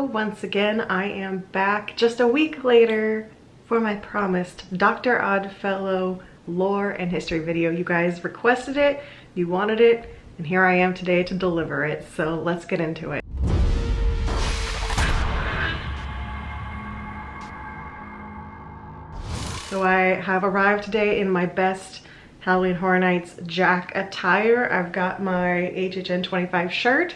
once again. I am back just a week later for my promised Dr. Oddfellow lore and history video. You guys requested it, you wanted it, and here I am today to deliver it. So let's get into it. So I have arrived today in my best Halloween Horror Nights Jack attire. I've got my HHN32 shirt.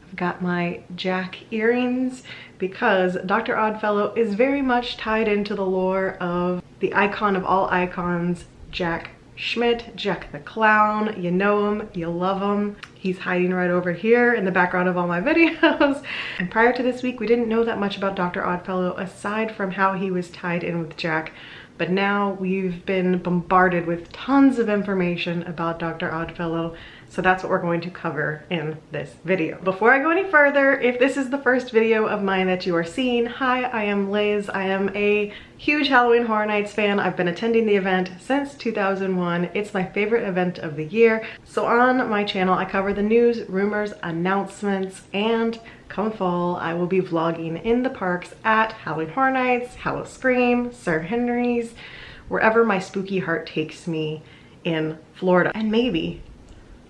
I've got my Jack earrings because Dr. Oddfellow is very much tied into the lore of the icon of all icons, Jack Schmidt, Jack the Clown. You know him, you love him. He's hiding right over here in the background of all my videos. And prior to this week, we didn't know that much about Dr. Oddfellow aside from how he was tied in with Jack. But now we've been bombarded with tons of information about Dr. Oddfellow, so that's what we're going to cover in this video. Before I go any further, if this is the first video of mine that you are seeing, hi, I am Liz. I am a huge Halloween Horror Nights fan. I've been attending the event since 2001. It's my favorite event of the year. So on my channel, I cover the news, rumors, announcements, and come fall, I will be vlogging in the parks at Halloween Horror Nights, Howl-O-Scream, Sir Henry's, wherever my spooky heart takes me in Florida. And maybe,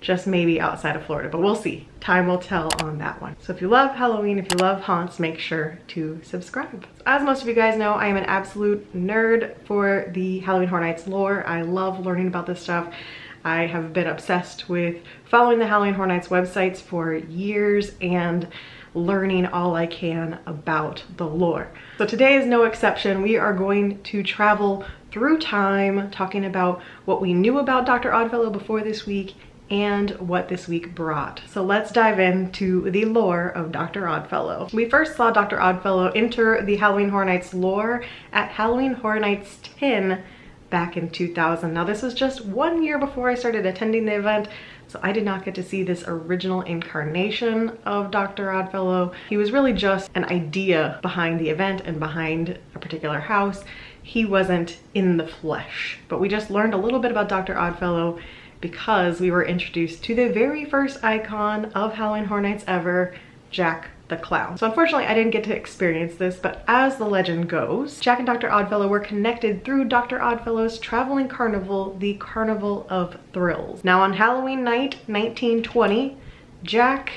just maybe outside of Florida, but we'll see. Time will tell on that one. So if you love Halloween, if you love haunts, make sure to subscribe. As most of you guys know, I am an absolute nerd for the Halloween Horror Nights lore. I love learning about this stuff. I have been obsessed with following the Halloween Horror Nights websites for years and learning all I can about the lore. So today is no exception. We are going to travel through time, talking about what we knew about Dr. Oddfellow before this week and what this week brought. So let's dive into the lore of Dr. Oddfellow. We first saw Dr. Oddfellow enter the Halloween Horror Nights lore at Halloween Horror Nights 10 back in 2000. Now this was just 1 year before I started attending the event, so I did not get to see this original incarnation of Dr. Oddfellow. He was really just an idea behind the event and behind a particular house. He wasn't in the flesh, but we just learned a little bit about Dr. Oddfellow because we were introduced to the very first icon of Halloween Horror Nights ever, Jack the Clown. So unfortunately I didn't get to experience this, but as the legend goes, Jack and Dr. Oddfellow were connected through Dr. Oddfellow's traveling carnival, the Carnival of Thrills. Now on Halloween night 1920, Jack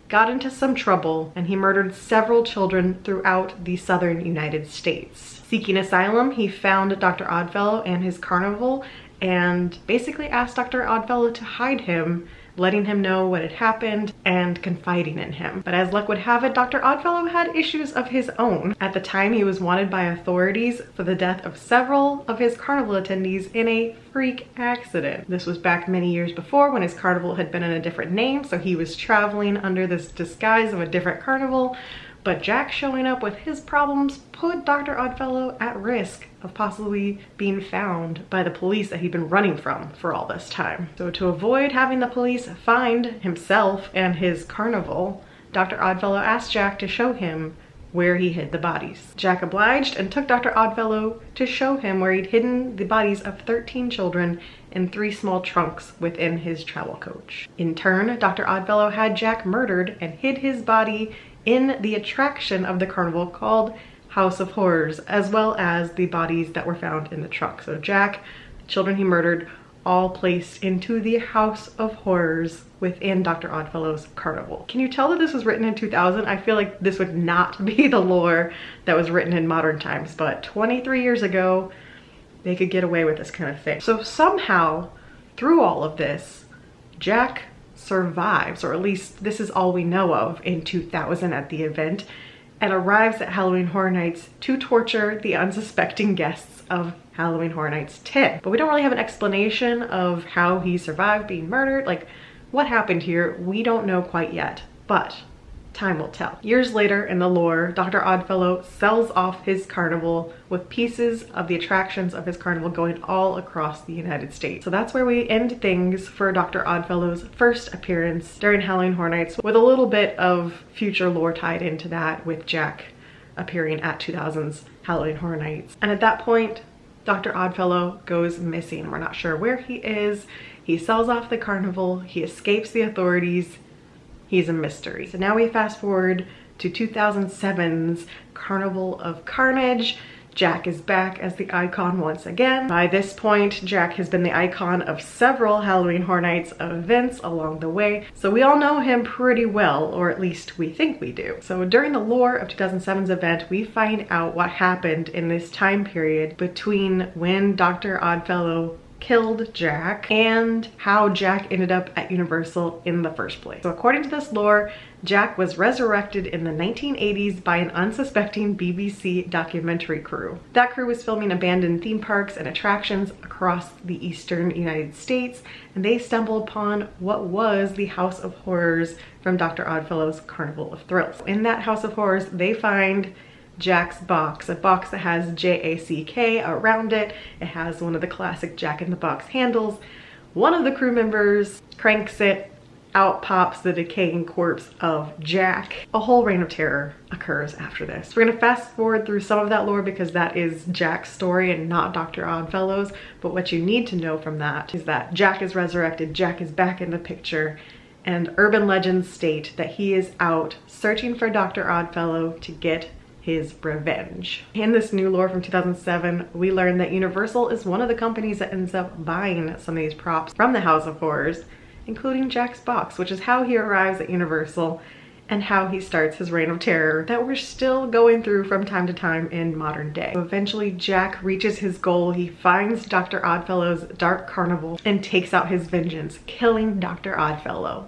got into some trouble and he murdered several children throughout the southern United States. Seeking asylum, he found Dr. Oddfellow and his carnival and basically asked Dr. Oddfellow to hide him, letting him know what had happened and confiding in him. But as luck would have it, Dr. Oddfellow had issues of his own. At the time, he was wanted by authorities for the death of several of his carnival attendees in a freak accident. This was back many years before when his carnival had been in a different name, so he was traveling under this disguise of a different carnival. But Jack showing up with his problems put Dr. Oddfellow at risk of possibly being found by the police that he'd been running from for all this time. So to avoid having the police find himself and his carnival, Dr. Oddfellow asked Jack to show him where he hid the bodies. Jack obliged and took Dr. Oddfellow to show him where he'd hidden the bodies of 13 children in 3 small trunks within his travel coach. In turn, Dr. Oddfellow had Jack murdered and hid his body in the attraction of the carnival called House of Horrors, as well as the bodies that were found in the trunk. So Jack, the children he murdered, all placed into the House of Horrors within Dr. Oddfellow's carnival. Can you tell that this was written in 2000? I feel like this would not be the lore that was written in modern times, but 23 years ago, they could get away with this kind of thing. So somehow, through all of this, Jack survives, or at least this is all we know of in 2000 at the event, and arrives at Halloween Horror Nights to torture the unsuspecting guests of Halloween Horror Nights 10. But we don't really have an explanation of how he survived being murdered. Like, what happened here? We don't know quite yet, but time will tell. Years later in the lore, Dr. Oddfellow sells off his carnival with pieces of the attractions of his carnival going all across the United States. So that's where we end things for Dr. Oddfellow's first appearance during Halloween Horror Nights, with a little bit of future lore tied into that with Jack appearing at 2000's Halloween Horror Nights. And at that point, Dr. Oddfellow goes missing. We're not sure where he is. He sells off the carnival. He escapes the authorities. He's a mystery. So now we fast forward to 2007's Carnival of Carnage. Jack is back as the icon once again. By this point, Jack has been the icon of several Halloween Horror Nights events along the way, so we all know him pretty well, or at least we think we do. So during the lore of 2007's event, we find out what happened in this time period between when Dr. Oddfellow killed Jack and how Jack ended up at Universal in the first place. So according to this lore, Jack was resurrected in the 1980s by an unsuspecting BBC documentary crew. That crew was filming abandoned theme parks and attractions across the eastern United States, and they stumbled upon what was the House of Horrors from Dr. Oddfellow's Carnival of Thrills. In that House of Horrors, they find Jack's box, a box that has J-A-C-K around it. It has one of the classic Jack in the Box handles. One of the crew members cranks it, out pops the decaying corpse of Jack. A whole reign of terror occurs after this. We're gonna fast forward through some of that lore because that is Jack's story and not Dr. Oddfellow's, but what you need to know from that is that Jack is resurrected, Jack is back in the picture, and urban legends state that he is out searching for Dr. Oddfellow to get his revenge. In this new lore from 2007, we learn that Universal is one of the companies that ends up buying some of these props from the House of Horrors, including Jack's box, which is how he arrives at Universal and how he starts his reign of terror that we're still going through from time to time in modern day. So eventually Jack reaches his goal. He finds Dr. Oddfellow's dark carnival and takes out his vengeance, killing Dr. Oddfellow.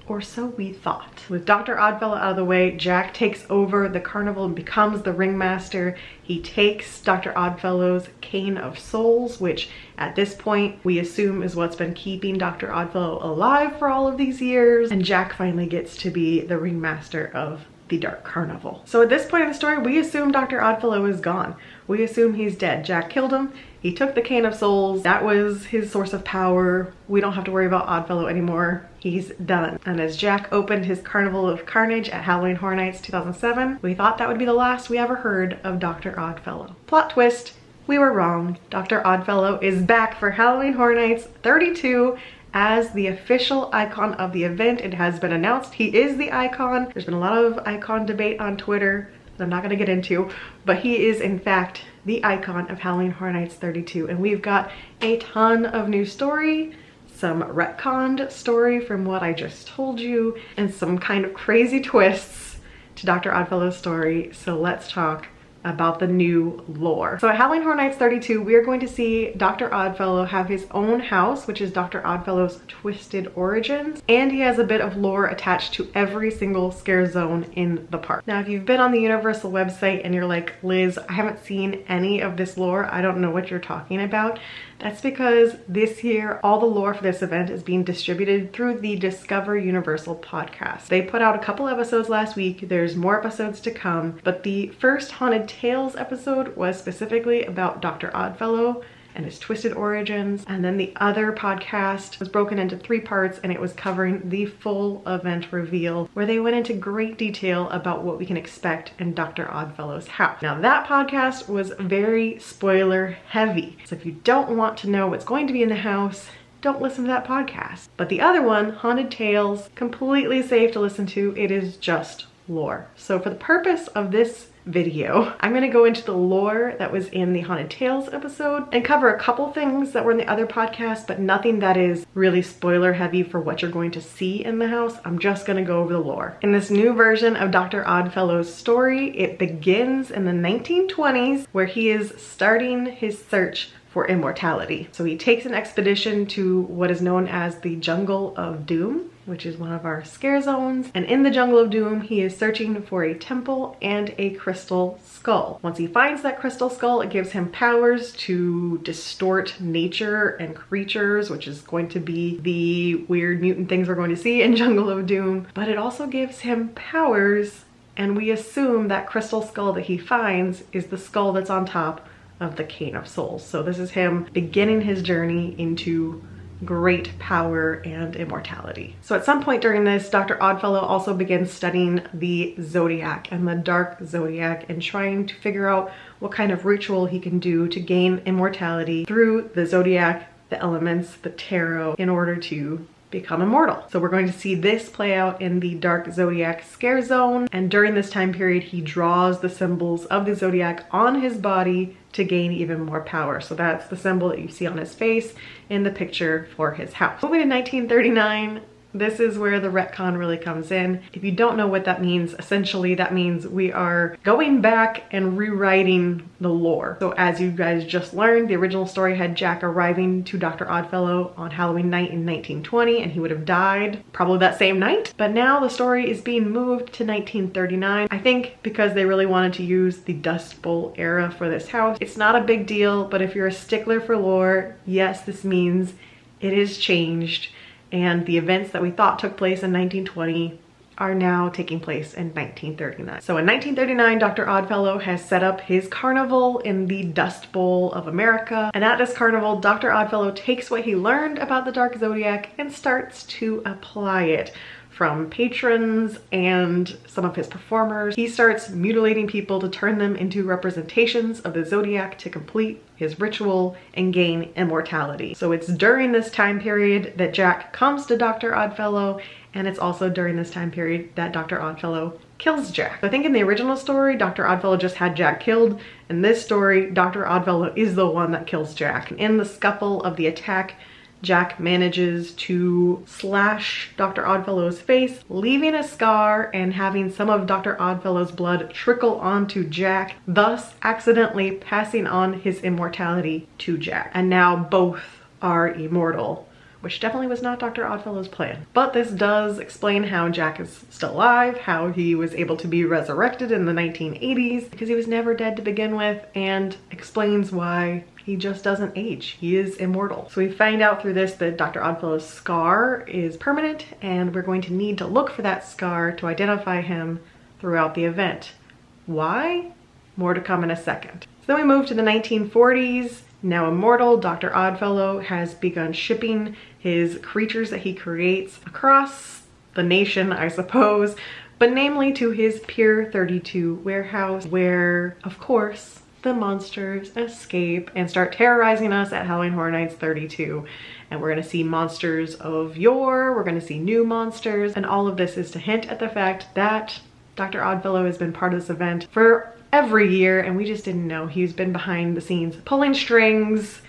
Or so we thought. With Dr. Oddfellow out of the way, Jack takes over the carnival and becomes the ringmaster. He takes Dr. Oddfellow's Cane of Souls, which at this point we assume is what's been keeping Dr. Oddfellow alive for all of these years. And Jack finally gets to be the ringmaster of the Dark Carnival. So at this point in the story, we assume Dr. Oddfellow is gone. We assume he's dead. Jack killed him. He took the Cane of Souls. That was his source of power. We don't have to worry about Oddfellow anymore. He's done. And as Jack opened his Carnival of Carnage at Halloween Horror Nights 2007, we thought that would be the last we ever heard of Dr. Oddfellow. Plot twist, we were wrong. Dr. Oddfellow is back for Halloween Horror Nights 32 as the official icon of the event. It has been announced he is the icon. There's been a lot of icon debate on Twitter that I'm not gonna get into, but he is in fact the icon of Halloween Horror Nights 32. And we've got a ton of new story, some retconned story from what I just told you, and some kind of crazy twists to Dr. Oddfellow's story. So let's talk about the new lore. So at Halloween Horror Nights 32, we are going to see Dr. Oddfellow have his own house, which is Dr. Oddfellow's Twisted Origins, and he has a bit of lore attached to every single scare zone in the park. Now, if you've been on the Universal website and you're like, Liz, I haven't seen any of this lore, I don't know what you're talking about, that's because this year, all the lore for this event is being distributed through the Discover Universal podcast. They put out a couple episodes last week. There's more episodes to come, but the first Haunted Tales episode was specifically about Dr. Oddfellow and his twisted origins. And then the other podcast was broken into 3 parts, and it was covering the full event reveal, where they went into great detail about what we can expect in Dr. Oddfellow's house. Now that podcast was very spoiler heavy. So if you don't want to know what's going to be in the house, don't listen to that podcast. But the other one, Haunted Tales, completely safe to listen to. It is just lore. So for the purpose of this video, I'm gonna go into the lore that was in the Haunted Tales episode and cover a couple things that were in the other podcast, but nothing that is really spoiler heavy for what you're going to see in the house. I'm just gonna go over the lore. In this new version of Dr. Oddfellow's story, it begins in the 1920s, where he is starting his search for immortality. So he takes an expedition to what is known as the Jungle of Doom, which is one of our scare zones. And in the Jungle of Doom, he is searching for a temple and a crystal skull. Once he finds that crystal skull, it gives him powers to distort nature and creatures, which is going to be the weird mutant things we're going to see in Jungle of Doom. But it also gives him powers, and we assume that crystal skull that he finds is the skull that's on top of the Cane of Souls. So this is him beginning his journey into great power and immortality. So at some point during this, Dr. Oddfellow also begins studying the zodiac and the dark zodiac and trying to figure out what kind of ritual he can do to gain immortality through the zodiac, the elements, the tarot, in order to become immortal. So we're going to see this play out in the Dark Zodiac Scare Zone. And during this time period, he draws the symbols of the Zodiac on his body to gain even more power. So that's the symbol that you see on his face in the picture for his house. Moving to 1939, this is where the retcon really comes in. If you don't know what that means, essentially that means we are going back and rewriting the lore. So as you guys just learned, the original story had Jack arriving to Dr. Oddfellow on Halloween night in 1920, and he would have died probably that same night. But now the story is being moved to 1939. I think because they really wanted to use the Dust Bowl era for this house. It's not a big deal, but if you're a stickler for lore, yes, this means it is changed. And the events that we thought took place in 1920 are now taking place in 1939. So in 1939, Dr. Oddfellow has set up his carnival in the Dust Bowl of America. And at this carnival, Dr. Oddfellow takes what he learned about the Dark Zodiac and starts to apply it. From patrons and some of his performers, he starts mutilating people to turn them into representations of the Zodiac to complete his ritual and gain immortality. So it's during this time period that Jack comes to Dr. Oddfellow, and it's also during this time period that Dr. Oddfellow kills Jack. I think in the original story, Dr. Oddfellow just had Jack killed. In this story, Dr. Oddfellow is the one that kills Jack. In the scuffle of the attack, Jack manages to slash Dr. Oddfellow's face, leaving a scar and having some of Dr. Oddfellow's blood trickle onto Jack, thus accidentally passing on his immortality to Jack. And now both are immortal, which definitely was not Dr. Oddfellow's plan. But this does explain how Jack is still alive, how he was able to be resurrected in the 1980s, because he was never dead to begin with, and explains why he just doesn't age. He is immortal. So we find out through this that Dr. Oddfellow's scar is permanent, and we're going to need to look for that scar to identify him throughout the event. Why? More to come in a second. So then we move to the 1940s. Now immortal, Dr. Oddfellow has begun shipping his creatures that he creates across the nation, I suppose, but namely to his Pier 32 warehouse, where, of course, the monsters escape and start terrorizing us at Halloween Horror Nights 32. And we're gonna see monsters of yore, we're gonna see new monsters, and all of this is to hint at the fact that Dr. Oddfellow has been part of this event for every year, and we just didn't know. He's been behind the scenes, pulling strings,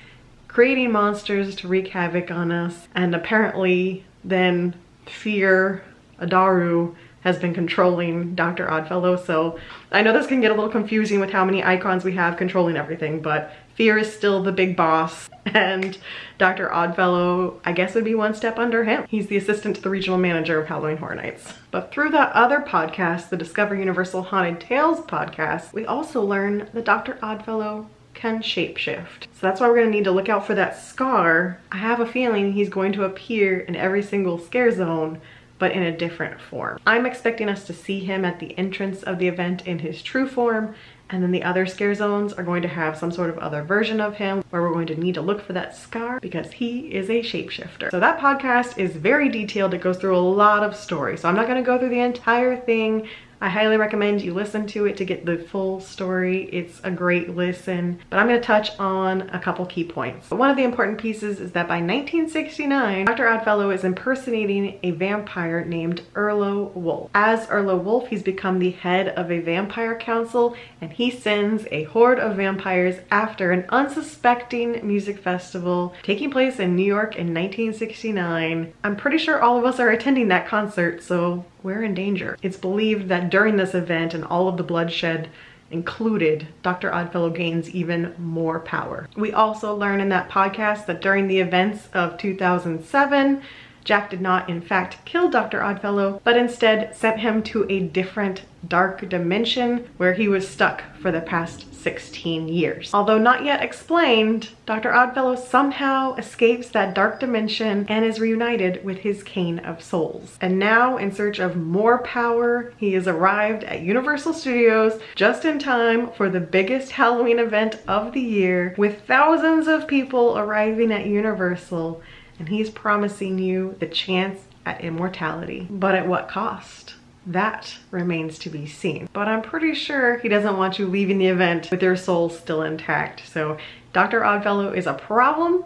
creating monsters to wreak havoc on us, and apparently then Fear, Adaru, has been controlling Dr. Oddfellow. So I know this can get a little confusing with how many icons we have controlling everything, but Fear is still the big boss, and Dr. Oddfellow, I guess, would be one step under him. He's the assistant to the regional manager of Halloween Horror Nights. But through that other podcast, the Discover Universal Haunted Tales podcast, we also learn that Dr. Oddfellow can shapeshift. So that's why we're gonna need to look out for that scar. I have a feeling he's going to appear in every single scare zone, but in a different form. I'm expecting us to see him at the entrance of the event in his true form, and then the other scare zones are going to have some sort of other version of him where we're going to need to look for that scar because he is a shapeshifter. So that podcast is very detailed. It goes through a lot of story. So I'm not gonna go through the entire thing. I highly recommend you listen to it to get the full story. It's a great listen, but I'm going to touch on a couple key points. One of the important pieces is that by 1969, Dr. Oddfellow is impersonating a vampire named Erlo Wolf. As Erlo Wolf, he's become the head of a vampire council, and he sends a horde of vampires after an unsuspecting music festival taking place in New York in 1969. I'm pretty sure all of us are attending that concert, so we're in danger. It's believed that during this event and all of the bloodshed included, Dr. Oddfellow gains even more power. We also learn in that podcast that during the events of 2007, Jack did not in fact kill Dr. Oddfellow, but instead sent him to a different dark dimension where he was stuck for the past 16 years. Although not yet explained, Dr. Oddfellow somehow escapes that dark dimension and is reunited with his Cane of Souls. And now, in search of more power, he has arrived at Universal Studios just in time for the biggest Halloween event of the year, with thousands of people arriving at Universal, and he's promising you the chance at immortality. But at what cost? That remains to be seen. But I'm pretty sure he doesn't want you leaving the event with your soul still intact. So Dr. Oddfellow is a problem.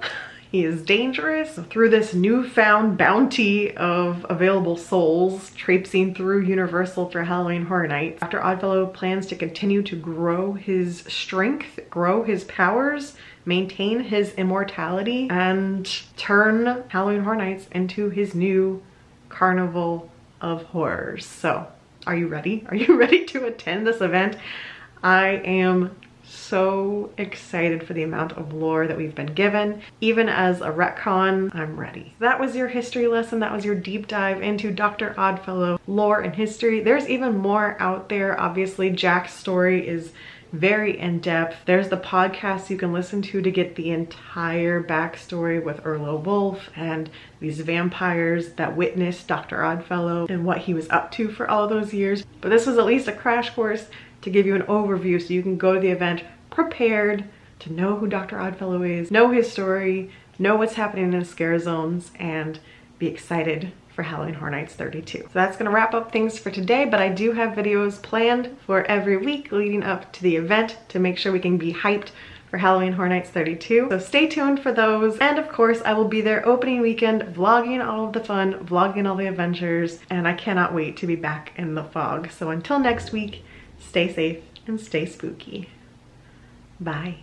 He is dangerous. So through this newfound bounty of available souls traipsing through Universal for Halloween Horror Nights, Dr. Oddfellow plans to continue to grow his strength, grow his powers, maintain his immortality, and turn Halloween Horror Nights into his new Carnival of Horrors. So, are you ready? Are you ready to attend this event? I am so excited for the amount of lore that we've been given. Even as a retcon, I'm ready. That was your history lesson. That was your deep dive into Dr. Oddfellow lore and history. There's even more out there. Obviously, Jack's story is very in-depth. There's the podcast you can listen to get the entire backstory with Erlo Wolf and these vampires that witnessed Dr. Oddfellow and what he was up to for all those years. But this was at least a crash course to give you an overview so you can go to the event prepared to know who Dr. Oddfellow is, know his story, know what's happening in the scare zones, and be excited for Halloween Horror Nights 32. So that's gonna wrap up things for today, but I do have videos planned for every week leading up to the event to make sure we can be hyped for Halloween Horror Nights 32. So stay tuned for those. And of course, I will be there opening weekend, vlogging all of the fun, vlogging all the adventures, and I cannot wait to be back in the fog. So until next week, stay safe and stay spooky. Bye.